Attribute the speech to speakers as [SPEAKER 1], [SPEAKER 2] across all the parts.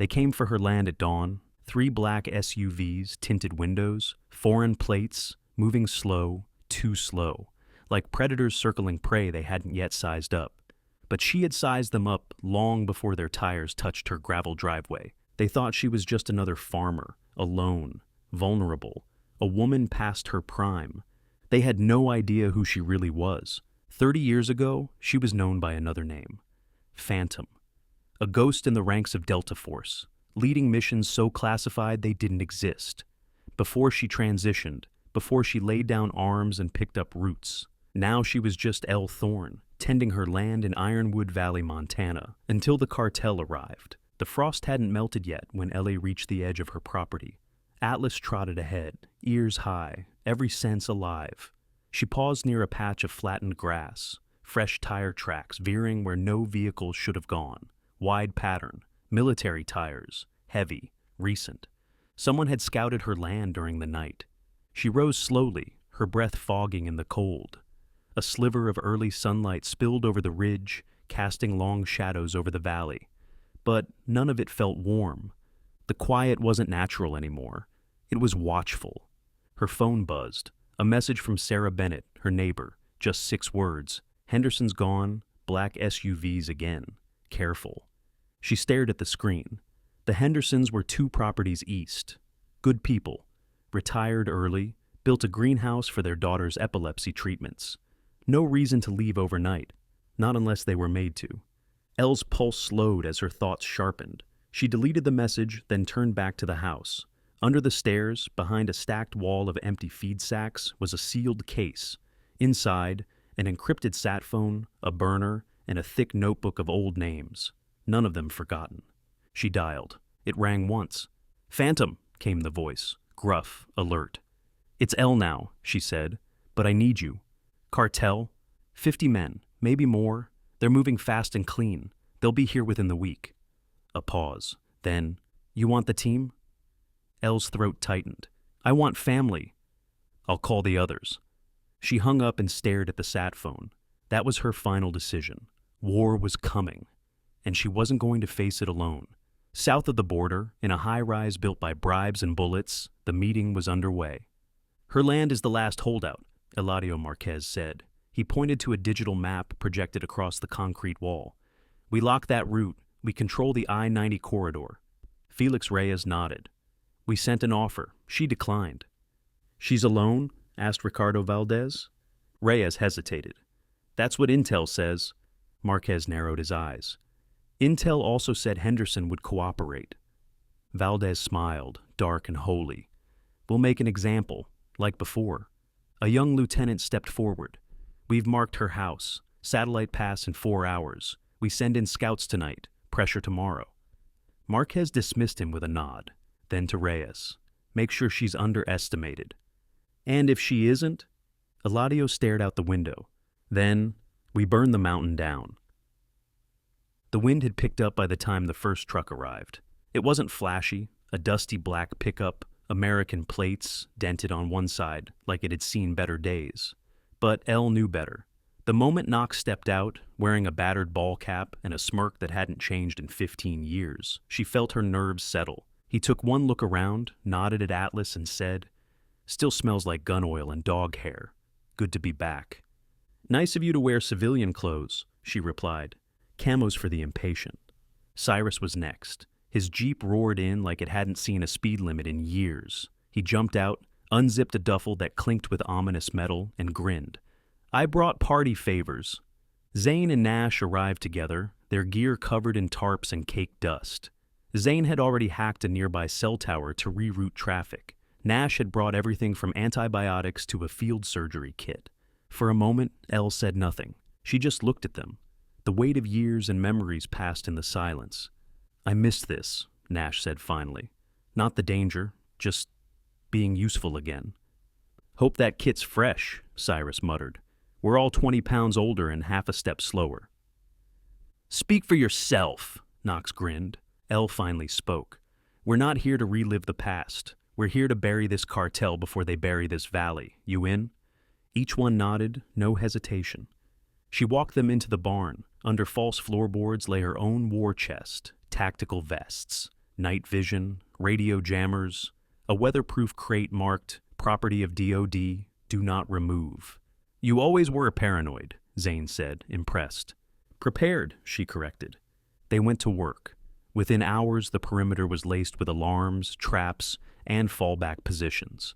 [SPEAKER 1] They came for her land at dawn, 3 black SUVs, tinted windows, foreign plates, moving slow, too slow, like predators circling prey they hadn't yet sized up. But she had sized them up long before their tires touched her gravel driveway. They thought she was just another farmer, alone, vulnerable, a woman past her prime. They had no idea who she really was. 30 years ago, she was known by another name, Phantom. A ghost in the ranks of Delta Force, leading missions so classified they didn't exist. Before she transitioned, before she laid down arms and picked up roots. Now she was just Elle Thorne, tending her land in Ironwood Valley, Montana, until the cartel arrived. The frost hadn't melted yet when Ellie reached the edge of her property. Atlas trotted ahead, ears high, every sense alive. She paused near a patch of flattened grass, fresh tire tracks veering where no vehicle should have gone. Wide pattern, military tires, heavy, recent. Someone had scouted her land during the night. She rose slowly, her breath fogging in the cold. A sliver of early sunlight spilled over the ridge, casting long shadows over the valley. But none of it felt warm. The quiet wasn't natural anymore. It was watchful. Her phone buzzed. A message from Sarah Bennett, her neighbor. Just 6 words. Henderson's gone, black SUVs again. Careful. She stared at the screen. The Hendersons were 2 properties east. Good people. Retired early, built a greenhouse for their daughter's epilepsy treatments. No reason to leave overnight, not unless they were made to. Elle's pulse slowed as her thoughts sharpened. She deleted the message, then turned back to the house. Under the stairs, behind a stacked wall of empty feed sacks, was a sealed case. Inside, an encrypted sat phone, a burner, and a thick notebook of old names. None of them forgotten. She dialed. It rang once. "Phantom," came the voice, gruff, alert. "It's Elle now," she said, "but I need you. Cartel, 50 men, maybe more. They're moving fast and clean. They'll be here within the week." A pause. Then, "You want the team?" Elle's throat tightened. "I want family." "I'll call the others." She hung up and stared at the sat phone. That was her final decision. War was coming, and she wasn't going to face it alone. South of the border, in a high-rise built by bribes and bullets, the meeting was underway. "Her land is the last holdout," Eladio Marquez said. He pointed to a digital map projected across the concrete wall. "We lock that route. We control the I-90 corridor." Felix Reyes nodded. "We sent an offer. She declined." "She's alone?" asked Ricardo Valdez. Reyes hesitated. "That's what Intel says." Marquez narrowed his eyes. "Intel also said Henderson would cooperate." Valdez smiled, dark and holy. "We'll make an example, like before." A young lieutenant stepped forward. "We've marked her house. Satellite pass in 4 hours. We send in scouts tonight. Pressure tomorrow." Marquez dismissed him with a nod. Then to Reyes. "Make sure she's underestimated." "And if she isn't?" Eladio stared out the window. "Then, we burn the mountain down." The wind had picked up by the time the first truck arrived. It wasn't flashy, a dusty black pickup, American plates, dented on one side like it had seen better days. But Elle knew better. The moment Knox stepped out, wearing a battered ball cap and a smirk that hadn't changed in 15 years, she felt her nerves settle. He took one look around, nodded at Atlas, and said, "Still smells like gun oil and dog hair. Good to be back." "Nice of you to wear civilian clothes," she replied. "Camos for the impatient." Cyrus was next. His Jeep roared in like it hadn't seen a speed limit in years. He jumped out, unzipped a duffel that clinked with ominous metal, and grinned. "I brought party favors." Zane and Nash arrived together, their gear covered in tarps and cake dust. Zane had already hacked a nearby cell tower to reroute traffic. Nash had brought everything from antibiotics to a field surgery kit. For a moment, Elle said nothing. She just looked at them. The weight of years and memories passed in the silence. "I missed this," Nash said finally. "Not the danger, just being useful again." "Hope that kit's fresh," Cyrus muttered. "We're all 20 pounds older and half a step slower." "Speak for yourself," Knox grinned. Elle finally spoke. "We're not here to relive the past. We're here to bury this cartel before they bury this valley. You in?" Each one nodded, no hesitation. She walked them into the barn. Under false floorboards lay her own war chest, tactical vests. night vision, radio jammers, a weatherproof crate marked property of DOD, do not remove. You always were paranoid, Zane said, impressed. Prepared, she corrected. They went to work. Within hours, the perimeter was laced with alarms, traps, and fallback positions.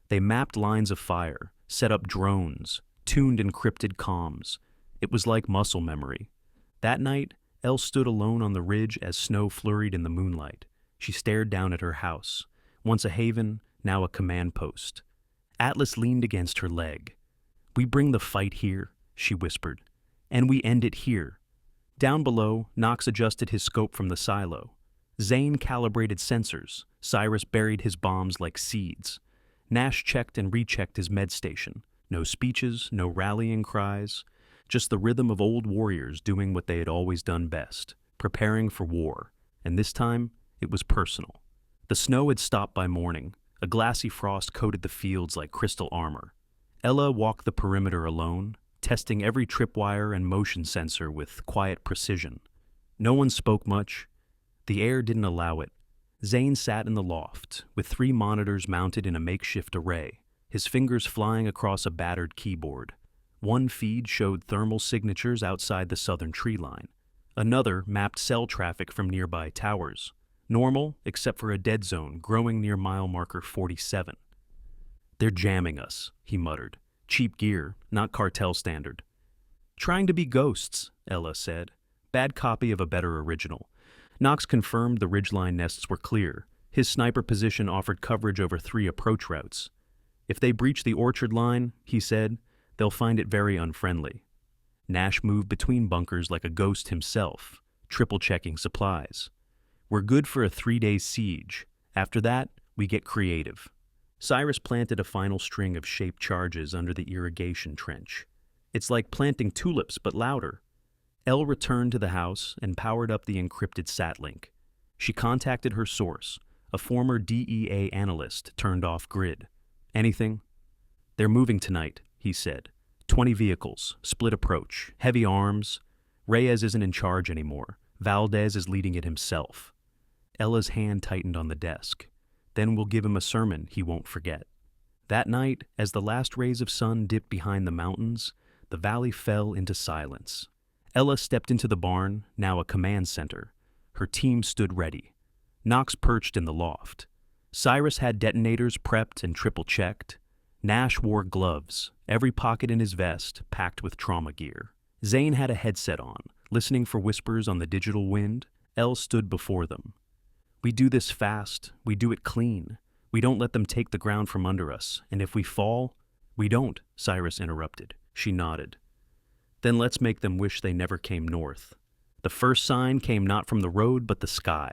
[SPEAKER 1] They mapped lines of fire, set up drones, tuned encrypted comms. It was like muscle memory. That night, Elle stood alone on the ridge as snow flurried in the moonlight. She stared down at her house, once a haven, now a command post. Atlas leaned against her leg. We bring the fight here, she whispered, and we end it here. Down below, Knox adjusted his scope from the silo. Zane calibrated sensors. Cyrus buried his bombs like seeds. Nash checked and rechecked his med station. No speeches, no rallying cries. Just the rhythm of old warriors doing what they had always done best, preparing for war. And this time, it was personal. The snow had stopped by morning. A glassy frost coated the fields like crystal armor. Ella walked the perimeter alone, testing every tripwire and motion sensor with quiet precision. No one spoke much. The air didn't allow it. Zane sat in the loft, with 3 monitors mounted in a makeshift array, his fingers flying across a battered keyboard. One feed showed thermal signatures outside the southern tree line. Another mapped cell traffic from nearby towers. Normal, except for a dead zone growing near mile marker 47. They're jamming us, he muttered. Cheap gear, not cartel standard. Trying to be ghosts, Ella said. Bad copy of a better original. Knox confirmed the ridgeline nests were clear. His sniper position offered coverage over 3 approach routes. If they breach the orchard line, he said, they'll find it very unfriendly. Nash moved between bunkers like a ghost himself, triple-checking supplies. We're good for a 3-day siege. After that, we get creative. Cyrus planted a final string of shaped charges under the irrigation trench. It's like planting tulips, but louder. Elle returned to the house and powered up the encrypted SAT-link. She contacted her source, a former DEA analyst turned off grid. Anything? They're moving tonight, he said. 20 vehicles, split approach, heavy arms. Reyes isn't in charge anymore. Valdez is leading it himself. Ella's hand tightened on the desk. Then we'll give him a sermon he won't forget. That night, as the last rays of sun dipped behind the mountains, the valley fell into silence. Ella stepped into the barn, now a command center. Her team stood ready. Knox perched in the loft. Cyrus had detonators prepped and triple-checked. Nash wore gloves, every pocket in his vest packed with trauma gear. Zane had a headset on, listening for whispers on the digital wind. Elle stood before them. We do this fast, we do it clean. We don't let them take the ground from under us, and if we fall, we don't, Cyrus interrupted. She nodded. Then let's make them wish they never came north. The first sign came not from the road but the sky.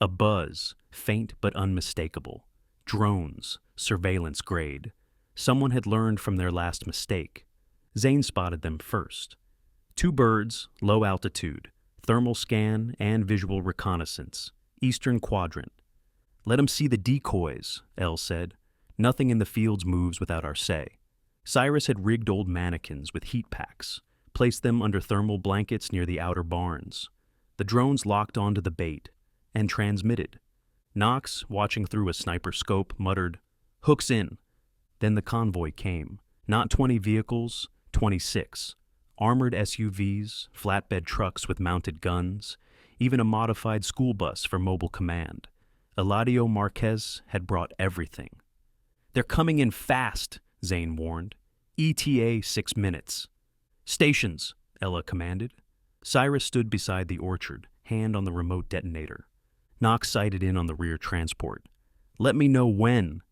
[SPEAKER 1] A buzz, faint but unmistakable. Drones, surveillance grade. Someone had learned from their last mistake. Zane spotted them first. 2 birds, low altitude, thermal scan and visual reconnaissance. Eastern quadrant. Let 'em see the decoys, Elle said. Nothing in the fields moves without our say. Cyrus had rigged old mannequins with heat packs, placed them under thermal blankets near the outer barns. The drones locked onto the bait and transmitted. Knox, watching through a sniper scope, muttered, "Hooks in." Then the convoy came. Not 20 vehicles, 26. Armored SUVs, flatbed trucks with mounted guns, even a modified school bus for mobile command. Eladio Marquez had brought everything. They're coming in fast, Zane warned. ETA 6 minutes. Stations, Ella commanded. Cyrus stood beside the orchard, hand on the remote detonator. Knox sighted in on the rear transport. Let me know when.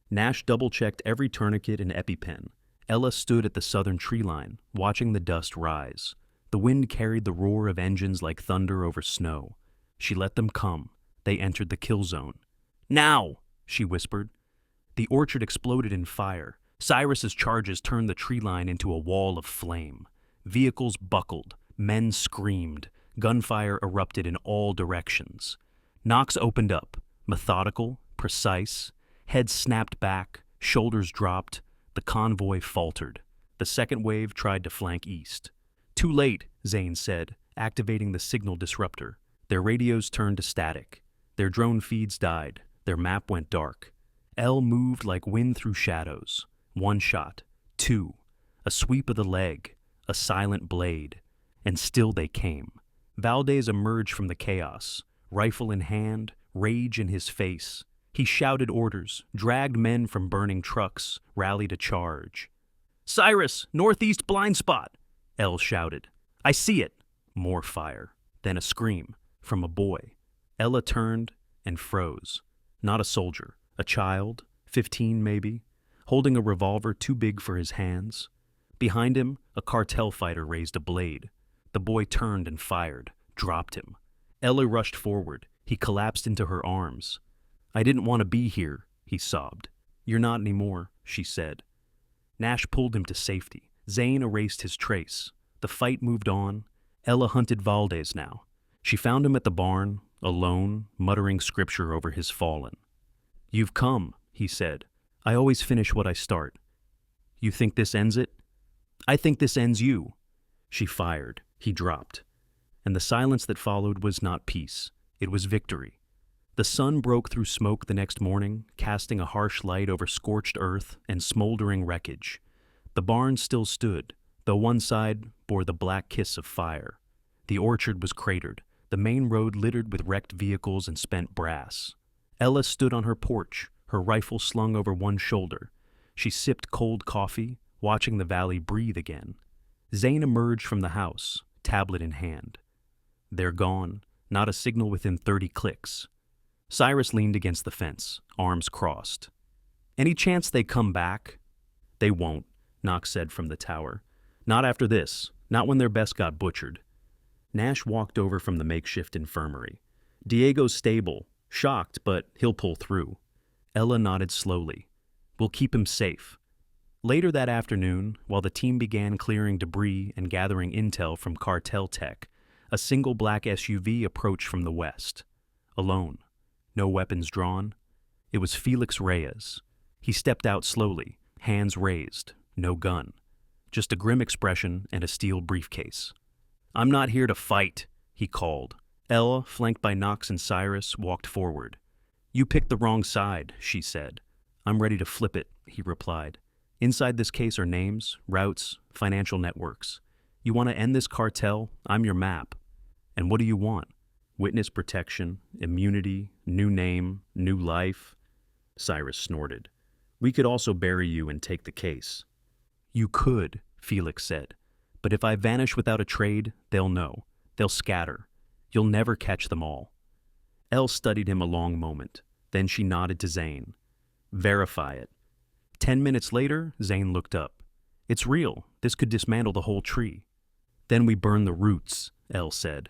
[SPEAKER 1] Nash double-checked every tourniquet and EpiPen. Ella stood at the southern tree line, watching the dust rise. The wind carried the roar of engines like thunder over snow. She let them come. They entered the kill zone. Now, she whispered. The orchard exploded in fire. Cyrus's charges turned the tree line into a wall of flame. Vehicles buckled. Men screamed. Gunfire erupted in all directions. Knox opened up, methodical, precise. Head snapped back, shoulders dropped. The convoy faltered. The second wave tried to flank east. Too late, Zane said, activating the signal disruptor. Their radios turned to static. Their drone feeds died. Their map went dark. L moved like wind through shadows. One shot. Two. A sweep of the leg. A silent blade. And still they came. Valdez emerged from the chaos. Rifle in hand, rage in his face. He shouted orders, dragged men from burning trucks, rallied a charge. "Cyrus, northeast blind spot!" L shouted. "I see it!" More fire. Then a scream. From a boy. Ella turned and froze. Not a soldier. A child, 15 maybe, holding a revolver too big for his hands. Behind him, a cartel fighter raised a blade. The boy turned and fired, dropped him. Ella rushed forward. He collapsed into her arms. "I didn't want to be here," he sobbed. "You're not anymore," she said. Nash pulled him to safety. Zane erased his trace. The fight moved on. Ella hunted Valdez now. She found him at the barn, alone, muttering scripture over his fallen. "You've come," he said. "I always finish what I start. You think this ends it?" "I think this ends you." She fired. He dropped. And the silence that followed was not peace. It was victory. The sun broke through smoke the next morning, casting a harsh light over scorched earth and smoldering wreckage. The barn still stood, though one side bore the black kiss of fire. The orchard was cratered, the main road littered with wrecked vehicles and spent brass. Ella stood on her porch, her rifle slung over one shoulder. She sipped cold coffee, watching the valley breathe again. Zane emerged from the house, tablet in hand. They're gone, not a signal within 30 clicks. Cyrus leaned against the fence, arms crossed. "Any chance they come back?" "They won't," Knox said from the tower. "Not after this, not when their best got butchered." Nash walked over from the makeshift infirmary. "Diego's stable, shocked, but he'll pull through." Ella nodded slowly. "We'll keep him safe." Later that afternoon, while the team began clearing debris and gathering intel from cartel tech, a single black SUV approached from the west. Alone. No weapons drawn. It was Felix Reyes. He stepped out slowly, hands raised, no gun. Just a grim expression and a steel briefcase. "I'm not here to fight," he called. Ella, flanked by Knox and Cyrus, walked forward. "You picked the wrong side," she said. "I'm ready to flip it," he replied. "Inside this case are names, routes, financial networks. You want to end this cartel? I'm your map. And what do you want? Witness protection, immunity, new name, new life?" Cyrus snorted. "We could also bury you and take the case." "You could," Felix said. "But if I vanish without a trade, they'll know. They'll scatter. You'll never catch them all." Elle studied him a long moment. Then she nodded to Zane. "Verify it." 10 minutes later, Zane looked up. "It's real. This could dismantle the whole tree." "Then we burn the roots," Elle said.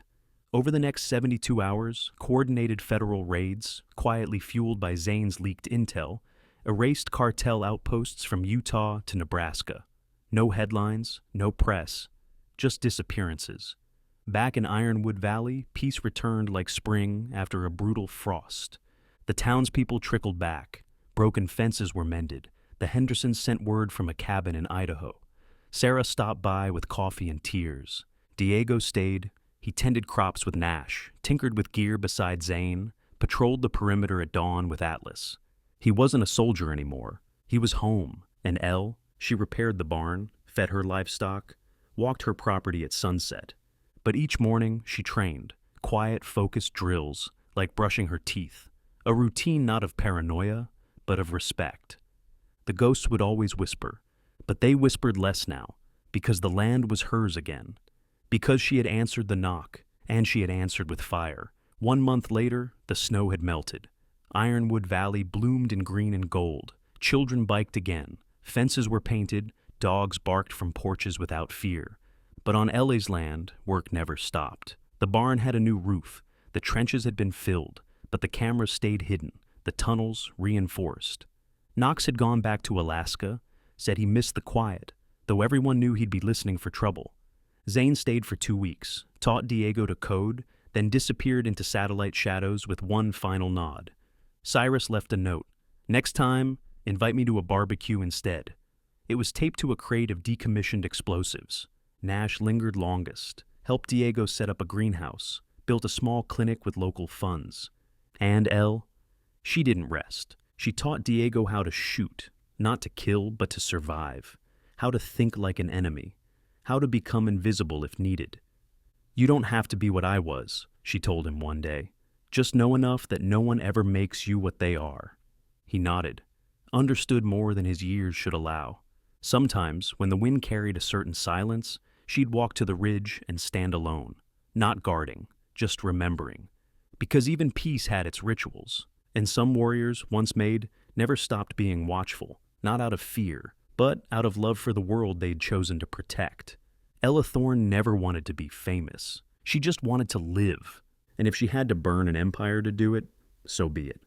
[SPEAKER 1] Over the next 72 hours, coordinated federal raids, quietly fueled by Zane's leaked intel, erased cartel outposts from Utah to Nebraska. No headlines, no press, just disappearances. Back in Ironwood Valley, peace returned like spring after a brutal frost. The townspeople trickled back. Broken fences were mended. The Hendersons sent word from a cabin in Idaho. Sarah stopped by with coffee and tears. Diego stayed. He tended crops with Nash, tinkered with gear beside Zane, patrolled the perimeter at dawn with Atlas. He wasn't a soldier anymore. He was home. And Elle, she repaired the barn, fed her livestock, walked her property at sunset. But each morning she trained, quiet, focused drills, like brushing her teeth. A routine not of paranoia, but of respect. The ghosts would always whisper, but they whispered less now, because the land was hers again. Because she had answered the knock, and she had answered with fire. 1 month later, the snow had melted. Ironwood Valley bloomed in green and gold. Children biked again. Fences were painted. Dogs barked from porches without fear. But on Ellie's land, work never stopped. The barn had a new roof. The trenches had been filled, but the cameras stayed hidden, the tunnels reinforced. Knox had gone back to Alaska, said he missed the quiet, though everyone knew he'd be listening for trouble. Zane stayed for 2 weeks, taught Diego to code, then disappeared into satellite shadows with one final nod. Cyrus left a note. "Next time, invite me to a barbecue instead." It was taped to a crate of decommissioned explosives. Nash lingered longest, helped Diego set up a greenhouse, built a small clinic with local funds. And Elle? She didn't rest. She taught Diego how to shoot, not to kill, but to survive. How to think like an enemy. How to become invisible if needed. You don't have to be what I was, she told him one day. Just know enough that no one ever makes you what they are. He nodded, understood more than his years should allow. Sometimes, when the wind carried a certain silence, she'd walk to the ridge and stand alone, not guarding, just remembering. Because even peace had its rituals, and some warriors, once made, never stopped being watchful, not out of fear, but out of love for the world they'd chosen to protect. Ella Thorne never wanted to be famous. She just wanted to live. And if she had to burn an empire to do it, so be it.